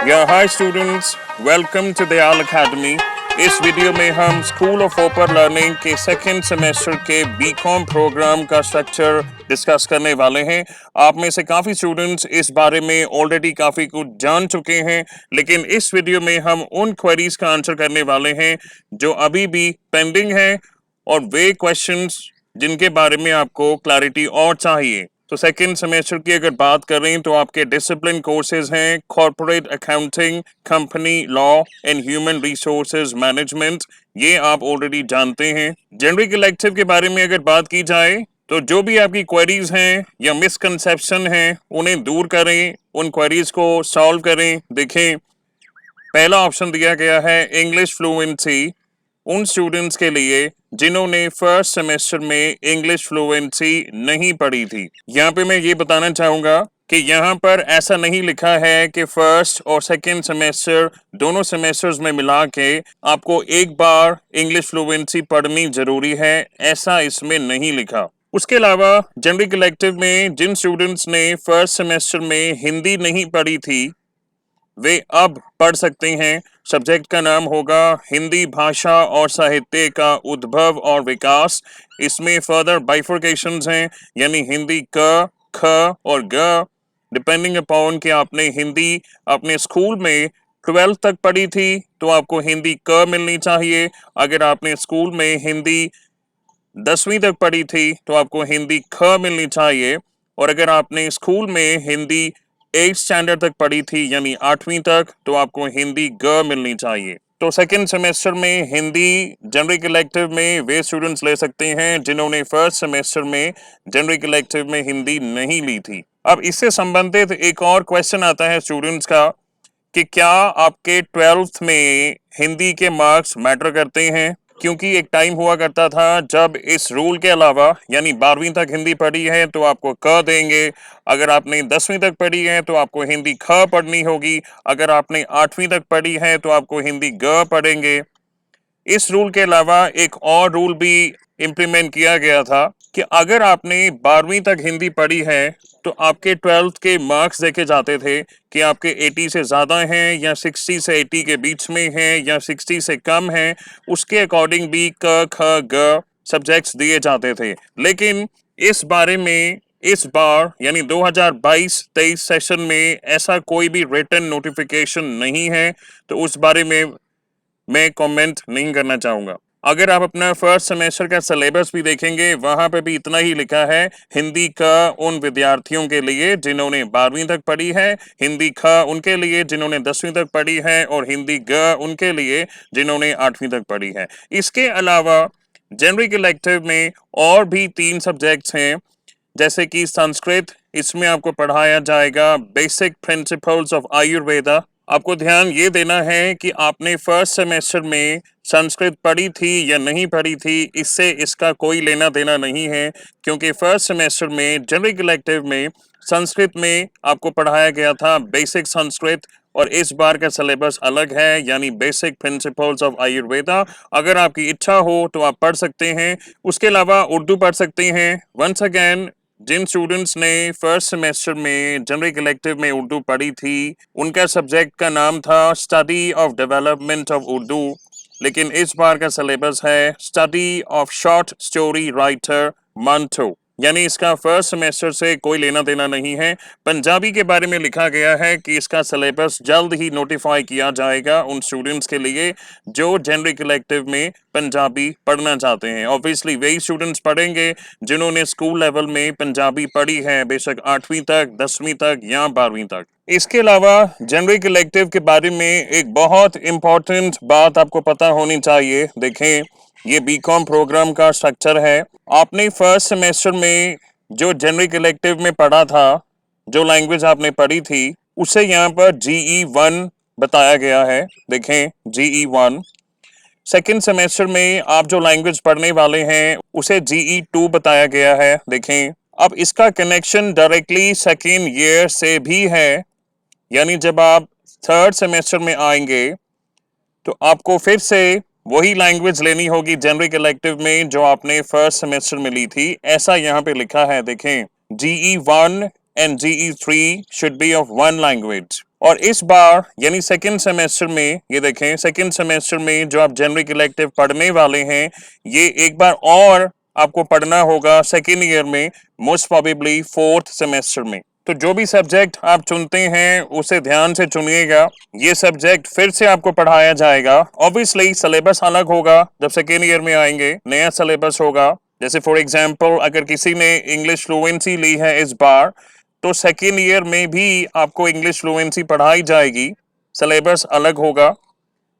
या hi students, welcome to Dayal academy. इस video में हम स्कूल ऑफ ओपर लर्निंग के सेकेंड सेमेस्टर के बीकॉम प्रोग्राम का स्ट्रक्चर डिस्कस करने वाले हैं। आप में से काफ़ी स्टूडेंट्स इस बारे में ऑलरेडी काफ़ी कुछ जान चुके हैं, लेकिन इस वीडियो में हम उन क्वेरीज का आंसर करने वाले हैं जो अभी भी पेंडिंग हैं और वे क्वेश्चंस जिनके बारे में आपको क्लैरिटी और चाहिए। तो सेकेंड सेमेस्टर की अगर बात करें तो आपके डिसिप्लिन कोर्सेज हैं corporate accounting, company law and human resources management. ये आप ऑलरेडी जानते हैं। जेनरिक इलेक्टिव के बारे में अगर बात की जाए तो जो भी आपकी क्वेरीज हैं या मिसकंसेप्शन हैं उन्हें दूर करें, उन क्वेरीज को सॉल्व करें। देखें, पहला ऑप्शन दिया गया है इंग्लिश फ्लुएंसी उन स्टूडेंट्स के लिए जिन्होंने फर्स्ट सेमेस्टर में इंग्लिश फ्लुएंसी नहीं पढ़ी थी। यहाँ पे मैं ये बताना चाहूँगा कि यहाँ पर ऐसा नहीं लिखा है कि फर्स्ट और सेकेंड सेमेस्टर दोनों सेमेस्टर्स में मिला के आपको एक बार इंग्लिश फ्लुएंसी पढ़नी जरूरी है, ऐसा इसमें नहीं लिखा। उसके अलावा जनरल इलेक्टिव में जिन स्टूडेंट्स ने फर्स्ट सेमेस्टर में हिंदी नहीं पढ़ी थी वे अब पढ़ सकते हैं। सब्जेक्ट का नाम होगा हिंदी भाषा और साहित्य का उद्भव और विकास। इसमें फर्दर बाइफर्केशंस हैं, यानी हिंदी क, ख और ग, डिपेंडिंग अपॉन कि आपने हिंदी अपने स्कूल में 12th तक पढ़ी थी तो आपको हिंदी क मिलनी चाहिए। अगर आपने स्कूल में हिंदी 10वीं तक पढ़ी थी तो आपको हिंदी ख मिलनी चाहिए। और अगर आपने स्कूल में हिंदी 8th स्टैंडर्ड तक पढ़ी थी यानी 8वीं तक तो आपको हिंदी ग मिलनी चाहिए। तो सेकेंड सेमेस्टर में हिंदी जनरल इलेक्टिव में वे स्टूडेंट्स ले सकते हैं जिन्होंने फर्स्ट सेमेस्टर में जनरल इलेक्टिव में हिंदी नहीं ली थी। अब इससे संबंधित एक और क्वेश्चन आता है स्टूडेंट्स का कि क्या आपके 12th में हिंदी के मार्क्स मैटर करते हैं, क्योंकि एक टाइम हुआ करता था जब इस रूल के अलावा यानी 12वीं तक हिंदी पढ़ी है तो आपको क देंगे, अगर आपने 10वीं तक पढ़ी है तो आपको हिंदी ख पढ़नी होगी, अगर आपने 8वीं तक पढ़ी है तो आपको हिंदी ग पढ़ेंगे। इस रूल के अलावा एक और रूल भी इम्प्लीमेंट किया गया था कि अगर आपने 12वीं तक हिंदी पढ़ी है तो आपके 12th के मार्क्स देखे जाते थे कि आपके 80 से ज़्यादा हैं या 60 से 80 के बीच में हैं या 60 से कम हैं, उसके अकॉर्डिंग भी क ख ग सब्जेक्ट्स दिए जाते थे। लेकिन इस बारे में इस बार यानी 2022-23 सेशन में ऐसा कोई भी रिटन नोटिफिकेशन नहीं है, तो उस बारे में मैं कमेंट नहीं करना चाहूँगा। अगर आप अपना फर्स्ट सेमेस्टर का सिलेबस भी देखेंगे वहाँ पे भी इतना ही लिखा है, हिंदी क उन विद्यार्थियों के लिए जिन्होंने 12वीं तक पढ़ी है, हिंदी ख उनके लिए जिन्होंने 10वीं तक पढ़ी है और हिंदी ग उनके लिए जिन्होंने 8वीं तक पढ़ी है। इसके अलावा जनरल इलेक्टिव में और भी 3 सब्जेक्ट्स हैं, जैसे कि संस्कृत, इसमें आपको पढ़ाया जाएगा बेसिक प्रिंसिपल्स ऑफ आयुर्वेदा। आपको ध्यान ये देना है कि आपने फर्स्ट सेमेस्टर में संस्कृत पढ़ी थी या नहीं पढ़ी थी, इससे इसका कोई लेना देना नहीं है, क्योंकि फर्स्ट सेमेस्टर में जनरल इलेक्टिव में संस्कृत में आपको पढ़ाया गया था बेसिक संस्कृत और इस बार का सिलेबस अलग है यानी बेसिक प्रिंसिपल्स ऑफ आयुर्वेदा। अगर आपकी इच्छा हो तो आप पढ़ सकते हैं। उसके अलावा उर्दू पढ़ सकते हैं। वंस अगेन, जिन स्टूडेंट्स ने फर्स्ट सेमेस्टर में जनरल इलेक्टिव में उर्दू पढ़ी थी उनका सब्जेक्ट का नाम था study of development of Urdu, लेकिन इस बार का सिलेबस है study of short story writer Manto, यानी इसका फर्स्ट सेमेस्टर से कोई लेना देना नहीं है। पंजाबी के बारे में लिखा गया है कि इसका सिलेबस जल्द ही नोटिफाई किया जाएगा उन स्टूडेंट्स के लिए जो जनरल इलेक्टिव में पंजाबी पढ़ना चाहते हैं। ऑब्वियसली वही स्टूडेंट्स पढ़ेंगे जिन्होंने स्कूल लेवल में पंजाबी पढ़ी है, बेशक 8वीं तक, 10वीं तक या 12वीं तक। इसके अलावा जनरल इलेक्टिव के बारे में एक बहुत इंपॉर्टेंट बात आपको पता होनी चाहिए। देखें, ये बीकॉम प्रोग्राम का स्ट्रक्चर है। आपने फर्स्ट सेमेस्टर में जो जनरल इलेक्टिव में पढ़ा था, जो लैंग्वेज आपने पढ़ी थी, उसे यहाँ पर GE1 बताया गया है। देखें, GE1। सेकेंड सेमेस्टर में आप जो लैंग्वेज पढ़ने वाले हैं उसे GE2 बताया गया है। देखें, अब इसका कनेक्शन डायरेक्टली सेकेंड ईयर से भी है, यानी जब आप थर्ड सेमेस्टर में आएंगे तो आपको फिर से वही लैंग्वेज लेनी होगी जनरल इलेक्टिव में जो आपने फर्स्ट सेमेस्टर में ली थी, ऐसा यहाँ पे लिखा है। देखें, GE1 and GE3 should be of one language। और इस बार यानी सेकेंड सेमेस्टर में ये देखें, सेकेंड सेमेस्टर में जो आप जेनरिक इलेक्टिव पढ़ने वाले हैं, ये एक बार और आपको पढ़ना होगा सेकेंड ईयर में, मोस्ट प्रोबेबली फोर्थ सेमेस्टर में। तो जो भी सब्जेक्ट आप चुनते हैं उसे ध्यान से चुनिएगा, ये सब्जेक्ट फिर से आपको पढ़ाया जाएगा। ऑब्वियसली सिलेबस अलग होगा, जब सेकेंड ईयर में आएंगे नया सिलेबस होगा। जैसे फॉर एग्जाम्पल अगर किसी ने इंग्लिश फ्लुएंसी ली है इस बार, तो सेकेंड ईयर में भी आपको इंग्लिश फ्लुएंसी पढ़ाई जाएगी, सिलेबस अलग होगा।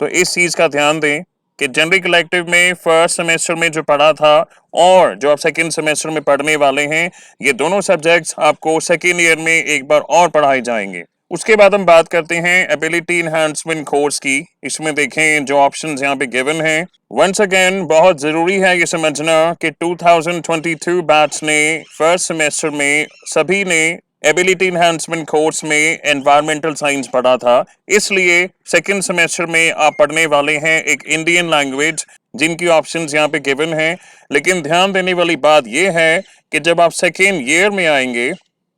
तो इस चीज़ का ध्यान दें कि जेनरिक इलेक्टिव में फर्स्ट सेमेस्टर में जो पढ़ा था और जो आप सेकेंड सेमेस्टर में पढ़ने वाले हैं, ये दोनों सब्जेक्ट्स आपको सेकेंड ईयर में एक बार और पढ़ाए जाएंगे। उसके बाद हम बात करते हैं एबिलिटी इनहांसमेंट कोर्स की। इसमें देखें जो ऑप्शंस यहाँ पे गिवन हैं। वंस अगेन बहुत ज़रूरी है ये समझना कि 2022 बैच ने फर्स्ट सेमेस्टर में सभी ने एबिलिटी इनहांसमेंट कोर्स में एनवायरमेंटल साइंस पढ़ा था, इसलिए सेकेंड सेमेस्टर में आप पढ़ने वाले हैं एक इंडियन लैंग्वेज, जिनकी ऑप्शंस यहाँ पे गिवन हैं। लेकिन ध्यान देने वाली बात यह है कि जब आप सेकेंड ईयर में आएंगे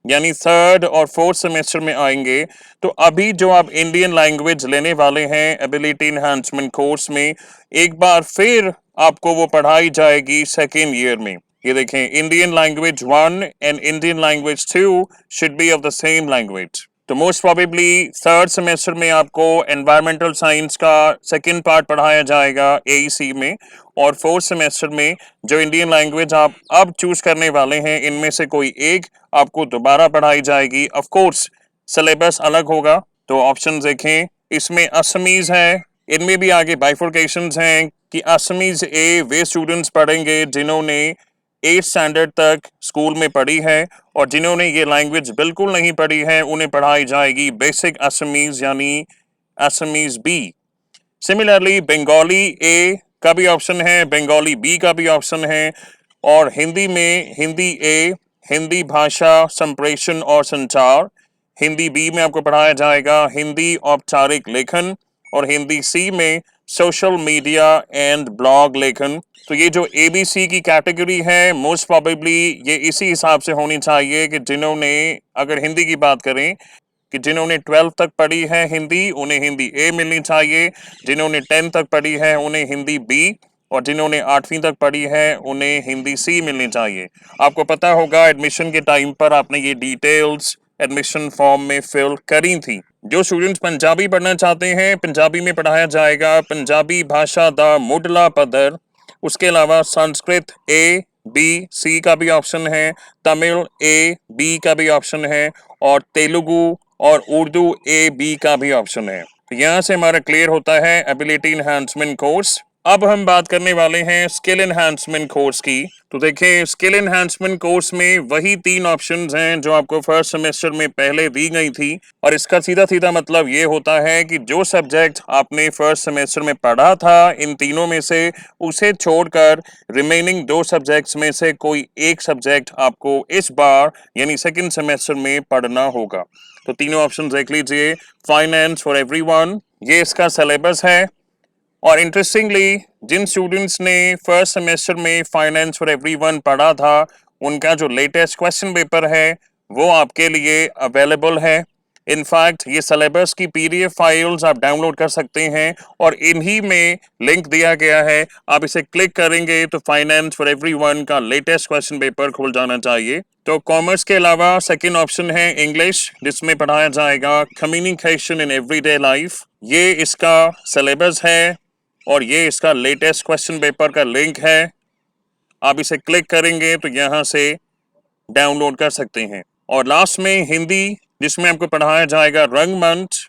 यानी थर्ड और फोर्थ सेमेस्टर में आएंगे, तो अभी जो आप इंडियन लैंग्वेज लेने वाले हैं एबिलिटी इनहांसमेंट कोर्स में, एक बार फिर आपको वो पढ़ाई जाएगी सेकेंड ईयर में। ये देखें, Indian language 1 and Indian language 2 should be of the same language. तो मोस्ट प्रोबेबली थर्ड सेमेस्टर में आपको एनवायरमेंटल साइंस का सेकंड पार्ट पढ़ाया जाएगा एईसी में, और फोर्थ सेमेस्टर में जो इंडियन लैंग्वेज आप अब चूज करने वाले हैं इनमें से कोई एक आपको दोबारा पढ़ाई जाएगी। ऑफ कोर्स सिलेबस अलग होगा। तो ऑप्शन देखें, इसमें असमीज है, इनमें भी आगे बाइफोर्केशंस हैं कि असमीज ए वे स्टूडेंट्स पढ़ेंगे जिन्होंने 8th स्टैंडर्ड तक स्कूल में पढ़ी है, और जिन्होंने ये लैंग्वेज बिल्कुल नहीं पढ़ी है उन्हें पढ़ाई जाएगी बेसिक असमीज यानी असमीज बी। सिमिलरली बंगाली ए का भी ऑप्शन है, बंगाली बी का भी ऑप्शन है, और हिंदी में हिंदी ए, हिंदी भाषा संप्रेषण और संचार, हिंदी बी में आपको पढ़ाया जाएगा हिंदी औपचारिक लेखन, और हिंदी सी में सोशल मीडिया एंड ब्लॉग लेखन। तो ये जो एबीसी की कैटेगरी है मोस्ट प्रोबेबली ये इसी हिसाब से होनी चाहिए कि जिन्होंने, अगर हिंदी की बात करें, कि जिन्होंने 12th तक पढ़ी है हिंदी उन्हें हिंदी ए मिलनी चाहिए, जिन्होंने 10th तक पढ़ी है उन्हें हिंदी बी, और जिन्होंने 8वीं तक पढ़ी है उन्हें हिंदी सी मिलनी चाहिए। आपको पता होगा एडमिशन के टाइम पर आपने ये डिटेल्स एडमिशन फॉर्म में फिल करी थी। जो स्टूडेंट्स पंजाबी पढ़ना चाहते हैं, पंजाबी में पढ़ाया जाएगा पंजाबी भाषा दा मुढ़ला पद्धर। उसके अलावा संस्कृत ए बी सी का भी ऑप्शन है, तमिल ए बी का भी ऑप्शन है, और तेलुगु और उर्दू ए बी का भी ऑप्शन है। तो यहाँ से हमारा क्लियर होता है एबिलिटी इनहांसमेंट कोर्स। अब हम बात करने वाले हैं स्किल एनहांसमेंट कोर्स की। तो देखिए, स्किल एनहांसमेंट कोर्स में वही 3 ऑप्शंस हैं जो आपको फर्स्ट सेमेस्टर में पहले दी गई थी, और इसका सीधा सीधा मतलब ये होता है कि जो सब्जेक्ट आपने फर्स्ट सेमेस्टर में पढ़ा था इन तीनों में से, उसे छोड़कर रिमेनिंग 2 सब्जेक्ट्स में से कोई एक सब्जेक्ट आपको इस बार यानी सेकेंड सेमेस्टर में पढ़ना होगा। तो तीनों ऑप्शन देख लीजिए। फाइनेंस फॉर एवरीवन, ये इसका सिलेबस है, और इंटरेस्टिंगली जिन स्टूडेंट्स ने फर्स्ट सेमेस्टर में फाइनेंस फॉर एवरीवन पढ़ा था, उनका जो लेटेस्ट क्वेश्चन पेपर है वो आपके लिए अवेलेबल है। इनफैक्ट ये सिलेबस की पीडीएफ फाइल्स आप डाउनलोड कर सकते हैं, और इन्हीं में लिंक दिया गया है, आप इसे क्लिक करेंगे तो फाइनेंस फॉर एवरीवन का लेटेस्ट क्वेश्चन पेपर खुल जाना चाहिए। तो कॉमर्स के अलावा सेकेंड ऑप्शन है इंग्लिश, जिसमें पढ़ाया जाएगा कम्युनिकेशन इन एवरीडे लाइफ। ये इसका सिलेबस है और ये इसका लेटेस्ट क्वेश्चन पेपर का लिंक है। आप इसे क्लिक करेंगे तो यहाँ से डाउनलोड कर सकते हैं। और लास्ट में हिंदी, जिसमें आपको पढ़ाया जाएगा रंगमंच,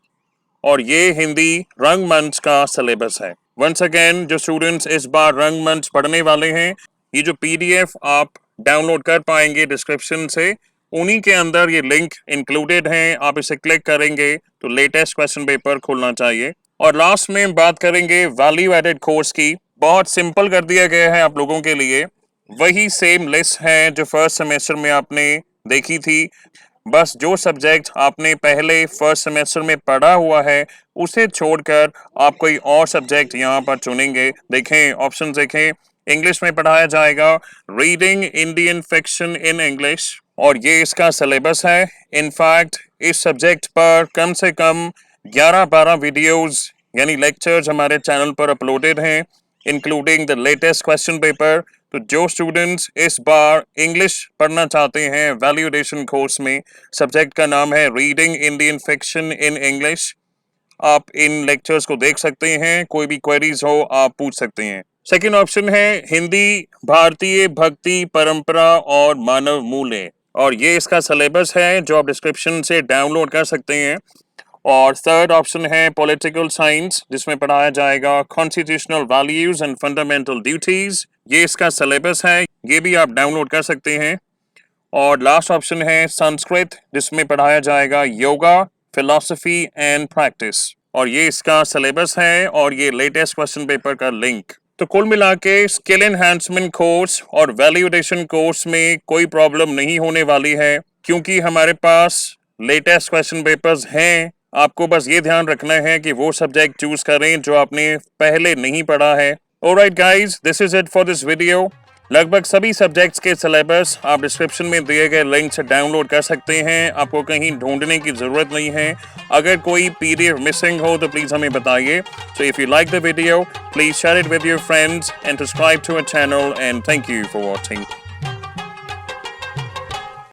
और ये हिंदी रंगमंच का सिलेबस है। वंस अगेन जो स्टूडेंट्स इस बार रंगमंच पढ़ने वाले हैं, ये जो पीडीएफ आप डाउनलोड कर पाएंगे डिस्क्रिप्शन से, उन्हीं के अंदर ये लिंक इंक्लूडेड हैं। आप इसे क्लिक करेंगे तो लेटेस्ट क्वेश्चन पेपर खुलना चाहिए। और लास्ट में बात करेंगे वैल्यू एडेड कोर्स की। बहुत सिंपल कर दिया गया है आप लोगों के लिए, वही सेम लिस्ट है जो फर्स्ट सेमेस्टर में आपने देखी थी, बस जो सब्जेक्ट आपने पहले फर्स्ट सेमेस्टर में पढ़ा हुआ है उसे छोड़कर आप कोई और सब्जेक्ट यहाँ पर चुनेंगे। देखें ऑप्शन देखें, इंग्लिश में पढ़ाया जाएगा reading Indian fiction in English, और ये इसका सिलेबस है। इनफैक्ट इस सब्जेक्ट पर कम से कम 11-12 वीडियोस यानी लेक्चर्स हमारे चैनल पर अपलोडेड हैं, including the latest question paper. तो जो स्टूडेंट्स इस बार इंग्लिश पढ़ना चाहते हैं वैल्यूएशन कोर्स में, सब्जेक्ट का नाम है reading Indian fiction in English, आप इन लेक्चर्स को देख सकते हैं। कोई भी क्वेरीज हो आप पूछ सकते हैं। सेकंड ऑप्शन है हिंदी, भारतीय भक्ति परंपरा और मानव मूल्य, और ये इसका सिलेबस है जो आप डिस्क्रिप्शन से डाउनलोड कर सकते हैं। और थर्ड ऑप्शन है पॉलिटिकल साइंस, जिसमें पढ़ाया जाएगा constitutional values and fundamental duties, ये इसका सिलेबस है, ये भी आप डाउनलोड कर सकते हैं। और लास्ट ऑप्शन है संस्कृत, जिसमें पढ़ाया जाएगा योगा, फिलॉसफी एंड प्रैक्टिस, और ये इसका सिलेबस है और ये लेटेस्ट क्वेश्चन पेपर का लिंक। तो कुल मिला के स्किल एनहांसमेंट कोर्स और वैल्यूएशन कोर्स में कोई प्रॉब्लम नहीं होने वाली है, क्योंकि हमारे पास लेटेस्ट क्वेश्चन पेपर्स हैं। आपको बस ये ध्यान रखना है कि वो सब्जेक्ट चूज करें जो आपने पहले नहीं पढ़ा है। Alright guys, this is it for this video. लगभग सभी सब्जेक्ट्स के सिलेबस आप डिस्क्रिप्शन में दिए गए लिंक से डाउनलोड कर सकते हैं, आपको कहीं ढूंढने की ज़रूरत नहीं है। अगर कोई PDF मिसिंग हो तो प्लीज़ हमें बताइए। So if you like the video, please share it with your friends and subscribe to our channel, and thank you for watching.